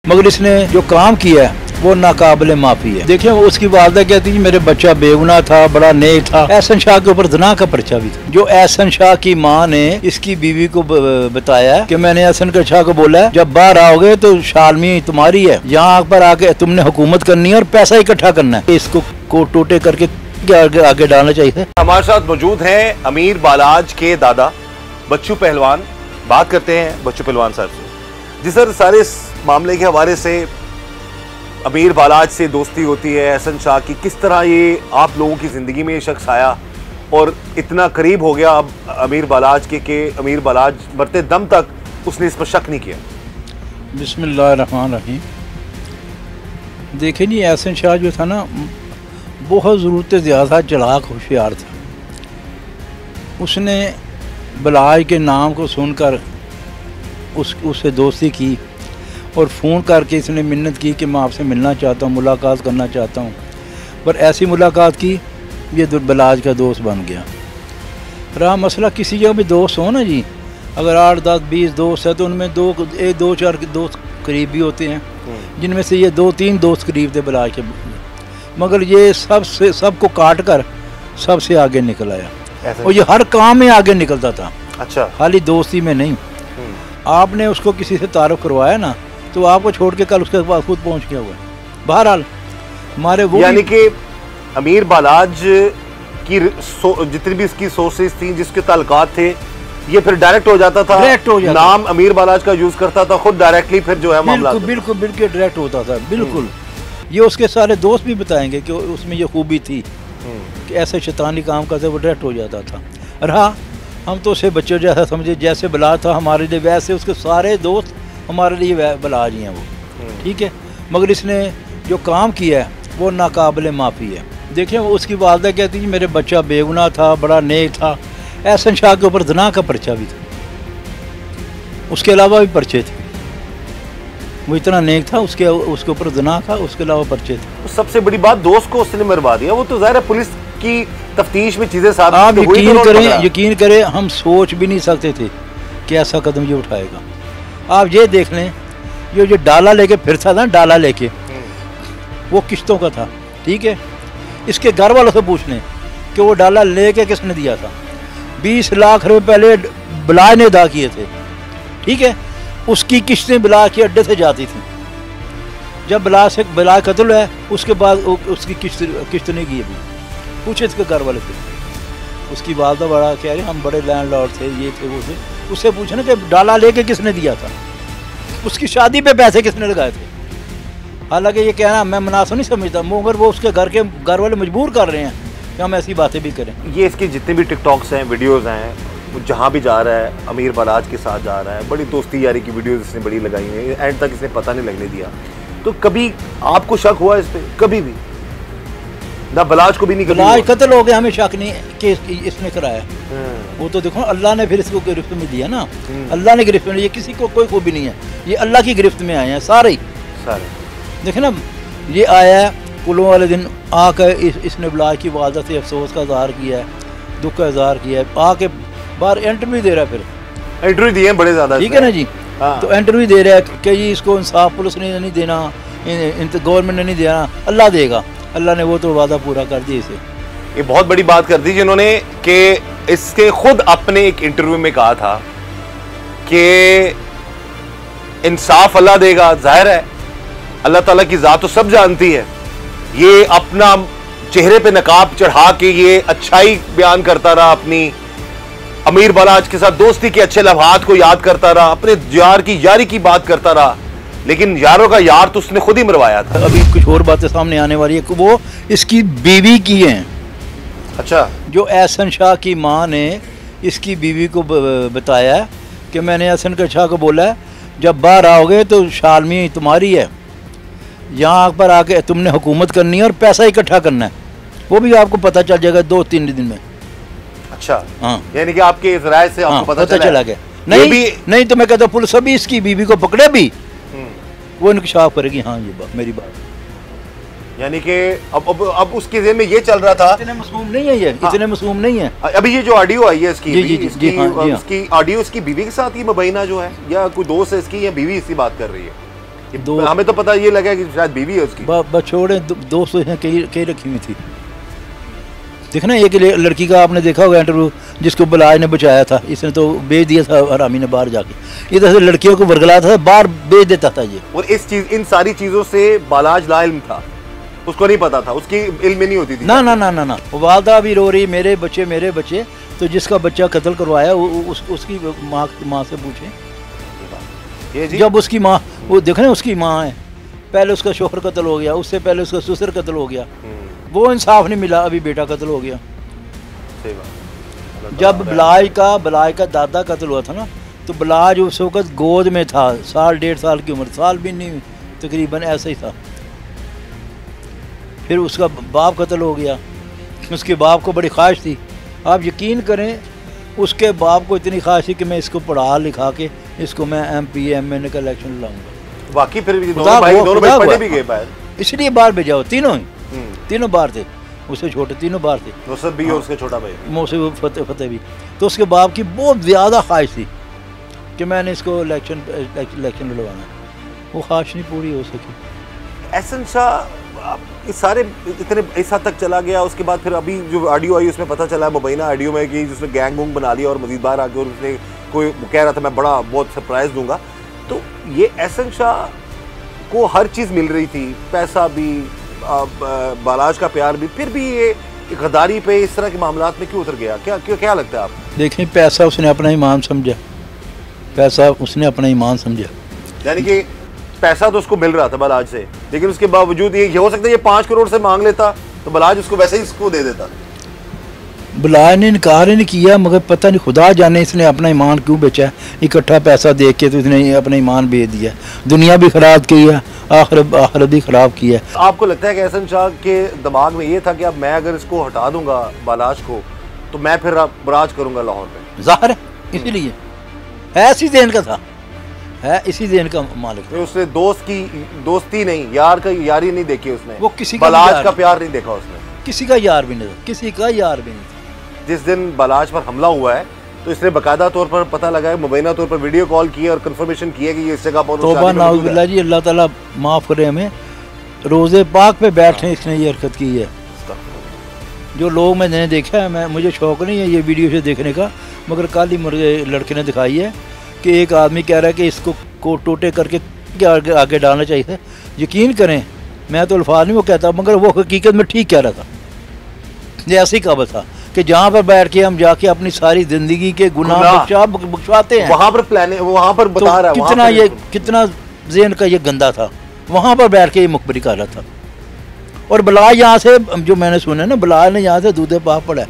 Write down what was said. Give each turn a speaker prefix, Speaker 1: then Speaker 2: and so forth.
Speaker 1: मगर इसने जो काम किया है वो नाकाबिले माफ़ी है। देखिए उसकी वालदा कहती है मेरे बच्चा बेगुनाह था, बड़ा नेक था। एहसन शाह के ऊपर ज़िना का पर्चा भी था। जो एहसन शाह की माँ ने इसकी बीवी को बताया कि मैंने एहसन शाह को बोला है जब बाहर आओगे तो शालमी तुम्हारी है, यहाँ पर आके तुमने हुकूमत करनी है और पैसा इकट्ठा करना है। इसको कोट टोटे करके आगे डालना चाहिए।
Speaker 2: हमारे साथ मौजूद हैं अमीर बालाज के दादा बच्चू पहलवान। बात करते हैं बच्चू पहलवान साहब से। जी सर, सारे इस मामले के हवाले से अमीर बालाज से दोस्ती होती है एहसन शाह की, किस तरह ये आप लोगों की ज़िंदगी में ये शख्स आया और इतना करीब हो गया अब अमीर बालाज के अमीर बालाज मरते दम तक उसने इस पर शक नहीं किया।
Speaker 1: बिस्मिल्लाहिर्रहमानिर्रहीम। देखिए जी, एहसन शाह जो था ना बहुत ज़रूरत ज़्यादा चालाक होशियार था। उसने बालाज के नाम को सुनकर उससे दोस्ती की और फ़ोन करके इसने मिन्नत की कि मैं आपसे मिलना चाहता हूँ, मुलाकात करना चाहता हूँ। पर ऐसी मुलाकात की ये बालाज का दोस्त बन गया। रहा मसला किसी जगह भी दोस्त हो ना जी, अगर 8, 10, 20 दोस्त है तो उनमें दो चार दोस्त करीब भी होते हैं, जिनमें से ये 2-3 दोस्त करीब थे बालाज के। मगर ये सबको काट कर सबसे आगे निकल आया और ये हर काम में आगे निकलता था। अच्छा, खाली दोस्ती में नहीं। आपने उसको किसी से तारुफ करवाया ना तो आपको छोड़ के कल उसके पास खुद पहुंच गया हुआ है। बहरहाल हमारे वो यानी कि
Speaker 2: अमीर बालाज की जितनी भी इसकी सोर्सेज थी, जिसके ताल्लुकात थे, ये फिर डायरेक्ट हो जाता था। नाम अमीर बालाज का यूज करता था खुद डायरेक्टली, फिर जो है मामला
Speaker 1: बिल्कुल डायरेक्ट होता था। बिल्कुल ये उसके सारे दोस्त भी बताएंगे कि उसमें ये खूबी थी कि ऐसे शैतानी काम करते वो डायरेक्ट हो जाता था। रहा हम तो उसे बच्चों जैसा समझे, जैसे बालाज था हमारे लिए वैसे उसके सारे दोस्त हमारे लिए बालाज ही हैं वो, ठीक है। मगर इसने जो काम किया है वो नाकाबिले माफ़ी है। देखिए उसकी वालदा कहती है मेरे बच्चा बेगुनाह था, बड़ा नेक था। एहसन शाह के ऊपर ज़िना का पर्चा भी था, उसके अलावा भी पर्चे थे। वो इतना नेक था, उसके ऊपर ज़िना था, उसके अलावा पर्चे थे।
Speaker 2: सबसे बड़ी बात दोस्त को उसने मरवा दिया। वो तो ज़ाहिर है पुलिस की तफ्तीश में चीज़ें साथ
Speaker 1: आप यकीन करें हम सोच भी नहीं सकते थे कि ऐसा कदम ये उठाएगा। आप ये देख लें, ये जो डाला लेके फिरता था, डाला लेके वो किश्तों का था, ठीक है। इसके घर वालों से पूछ लें कि वो डाला लेके किसने दिया था। 20 लाख रुपए पहले बालाज ने अदा किए थे, ठीक है। उसकी किश्तें बालाज के अड्डे से जाती थी। जब बालाज कत्ल है उसके बाद उसकी किश्त नहीं की अभी। पूछे इसके घर वाले थे, उसकी वालदा बड़ा कह रहे हम बड़े लैंडलॉर्ड थे, ये थे वो थे। उससे पूछना कि डाला लेके किसने दिया था, उसकी शादी पे पैसे किसने लगाए थे। हालांकि ये कहना मैं मुनासिब नहीं समझता, मगर वो उसके घर वाले मजबूर कर रहे हैं कि हम ऐसी बातें भी करें।
Speaker 2: ये इसके जितने भी टिकटॉक्स हैं, वीडियोज़ हैं, वो जहाँ भी जा रहा है अमीर बालाज के साथ जा रहा है। बड़ी दोस्ती यारी की वीडियोज़ इसने बड़ी लगाई हैं, एंड तक इसने पता नहीं लगने दिया। तो कभी आपको शक हुआ इस पर? कभी भी ना बालाज को भी नहीं।
Speaker 1: बालाज कत्ल हो गया, हमें शक नहीं कि इसने कराया। वो तो देखो अल्लाह ने फिर इसको गिरफ्त में दिया ना, अल्लाह ने गिरफ्त में। ये किसी को कोई खूबी नहीं है, ये अल्लाह की गिरफ्त में आए हैं सारे। देखे ना, ये आया है पुलों वाले दिन आकर इसने बालाज की वालदा से अफसोस का इजहार किया है, दुख का इजहार किया है। आके बाहर इंटरव्यू दे रहा है, फिर
Speaker 2: इंटरव्यू दिए बड़े ज़्यादा,
Speaker 1: ठीक है ना जी। तो इंटरव्यू दे रहा है कि जी इसको इंसाफ पुलिस ने नहीं देना, गवर्नमेंट ने नहीं देना, अल्लाह देगा। अल्लाह ने वो तो वादा पूरा कर दिया इसे।
Speaker 2: ये बहुत बड़ी बात कर दी जिन्होंने कि इसके खुद अपने एक इंटरव्यू में कहा था कि इंसाफ अल्लाह देगा। जाहिर है अल्लाह ताला की ज़ात तो सब जानती है। ये अपना चेहरे पे नकाब चढ़ा के ये अच्छाई बयान करता रहा, अपनी अमीर बालाज के साथ दोस्ती के अच्छे लम्हात को याद करता रहा, अपने यार की यारी की बात करता रहा। लेकिन यारों का यार तो उसने खुद ही मरवाया था।
Speaker 1: अभी कुछ और बातें सामने आने वाली है, वो इसकी बीवी की हैं।
Speaker 2: अच्छा, जो
Speaker 1: एहसन शाह की माँ ने इसकी बीवी को बताया कि मैंने एहसन शाह को बोला है जब बाहर आओगे तो शालमी तुम्हारी है, यहाँ पर आके तुमने हुकूमत करनी है और पैसा इकट्ठा करना है। वो भी आपको पता चल जाएगा 2-3 दिन में।
Speaker 2: अच्छा, हाँ, यानी कि आपके इस राय से आपको पता चला गया।
Speaker 1: नहीं तो मैं कहता हूँ पुलिस अभी इसकी बीवी को पकड़े भी वो इंकशाफ करेगी। हाँ ये बात मेरी बात,
Speaker 2: यानी कि अब उसके ज़हन में ये चल रहा था।
Speaker 1: इतने मासूम नहीं है ये, इतने मासूम नहीं है।
Speaker 2: अभी ये जो ऑडियो आई है इसकी, इसकी ऑडियो इसकी बीवी के साथ ही मुबैना जो है, या कोई दोस्त है इसकी, या बीवी इसकी बात कर रही है? हमें तो पता ये लगा कि शायद बीवी है उसकी।
Speaker 1: बछोड़े दोस्त हैं, कई रखी हुई थी। देखना एक लड़की का आपने देखा होगा इंटरव्यू, जिसको बलाज ने बचाया था, इसने तो बेच दिया था हरामी ने बाहर जाके। इधर से लड़कियों को वर्गलाता था, बाहर बेच देता था ये।
Speaker 2: और इन सारी चीजों से बालाज लाइल्म था, उसको नहीं पता था, उसकी इल्म नहीं होती थी।
Speaker 1: ना ना ना ना ना, वालदा भी रो रही, मेरे बच्चे। तो जिसका बच्चा कत्ल करवाया उसकी माँ से पूछे। जब उसकी माँ, वो देख रहे उसकी माँ है, पहले उसका शोहर कत्ल हो गया, उससे पहले उसका ससुर कत्ल हो गया, वो इंसाफ नहीं मिला, अभी बेटा कत्ल हो गया। जब बलाज का दादा कत्ल हुआ था ना, तो बलाज उस वक्त गोद में था, 1.5 साल की उम्र, साल भी नहीं तकरीबन ऐसा ही था। फिर उसका बाप कत्ल हो गया। उसके बाप को बड़ी ख्वाहिश थी, आप यकीन करें, उसके बाप को इतनी ख्वाहिश थी कि मैं इसको पढ़ा लिखा के इसको मैं MP MA का इलेक्शन लाऊंगा।
Speaker 2: बाकी फिर दोनों भाई पढ़ने भी गए बाहर,
Speaker 1: इसलिए बाहर भेजा हो, तीनों बाहर थे, उससे छोटे तीनों बाहर थे,
Speaker 2: मुसब भी और उसका छोटा भाई
Speaker 1: मुसब फतेह भी। तो उसके बाप की बहुत ज़्यादा ख्वाहिश थी कि मैंने इसको इलेक्शन लड़वाना, वो ख्वाहिश नहीं पूरी हो सकी।
Speaker 2: एहसन शाह इस सारे इतने इस हद तक चला गया। उसके बाद फिर अभी जो ऑडियो आई उसमें पता चला मुबैना ऑडियो में कि जिसने गैंग वूंग बना लिया और मजीद बाहर आके और उसने कोई कह रहा था मैं बहुत सरप्राइज दूंगा। तो ये एहसन शाह को हर चीज़ मिल रही थी, पैसा भी, बालाज का प्यार भी, फिर भी ये गद्दारी पे इस तरह के मामलात में क्यों उतर गया? क्या लगता है आपको?
Speaker 1: देखें, पैसा उसने अपना ईमान समझा,
Speaker 2: यानी कि पैसा तो उसको मिल रहा था बलाज से, लेकिन उसके बावजूद ये हो सकता है ये 5 करोड़ से मांग लेता तो बलाज उसको वैसे ही इसको दे देता।
Speaker 1: बलाज ने इनकार नहीं किया, मगर पता नहीं खुदा जाने इसने अपना ईमान क्यों बेचा। इकट्ठा पैसा देख के तो इसने अपना ईमान बेच दिया, दुनिया भी खराब की है, आखिरत भी खराब की है।
Speaker 2: आपको लगता है कि एहसन शाह के दिमाग में ये था कि अब मैं अगर इसको हटा दूंगा बालाज को तो मैं फिर राज करूंगा लाहौर में?
Speaker 1: जाहिर है, इसीलिए ऐसी देन का था, है इसी देन का मालिक।
Speaker 2: तो उसने दोस्ती नहीं, यारी नहीं देखी उसने,
Speaker 1: वो किसी का
Speaker 2: बालाज का प्यार नहीं देखा उसने,
Speaker 1: किसी का यार भी नहीं था, किसी का यार भी नहीं था।
Speaker 2: जिस दिन बालाज पर हमला हुआ है तो इसने बाकायदा तौर पर पता लगा है, मुबैना तौर पर वीडियो कॉल की और कंफर्मेशन की है कि ये इस जगह पर
Speaker 1: तौबा नाउजुबिल्लाह जी, अल्लाह ताला माफ़ करे हमें, रोज़े पाक पे बैठे इसने ये हरकत की है। जो लोग मैंने देखा है, मुझे शौक़ नहीं है ये वीडियो से देखने का, मगर कल ही मुझे लड़के ने दिखाई है कि एक आदमी कह रहा है कि इसको को टोटे करके आगे डालना चाहिए। यकीन करें, मैं तो अल्फाज नहीं वो कहता, मगर वो हकीकत में ठीक कह रहा था। ये ऐसी कहावत था कि जहाँ पर बैठ के हम जाके अपनी सारी जिंदगी के गुनाह बख्शवाते हैं,
Speaker 2: वहाँ पर बता रहा है
Speaker 1: कितना ज़हन का ये गंदा था, वहाँ पर बैठ के ये मुखबरी कर रहा था। और बलाज यहाँ से, जो मैंने सुना ना, बलाज ने यहाँ से दूधे पाप पड़ा है।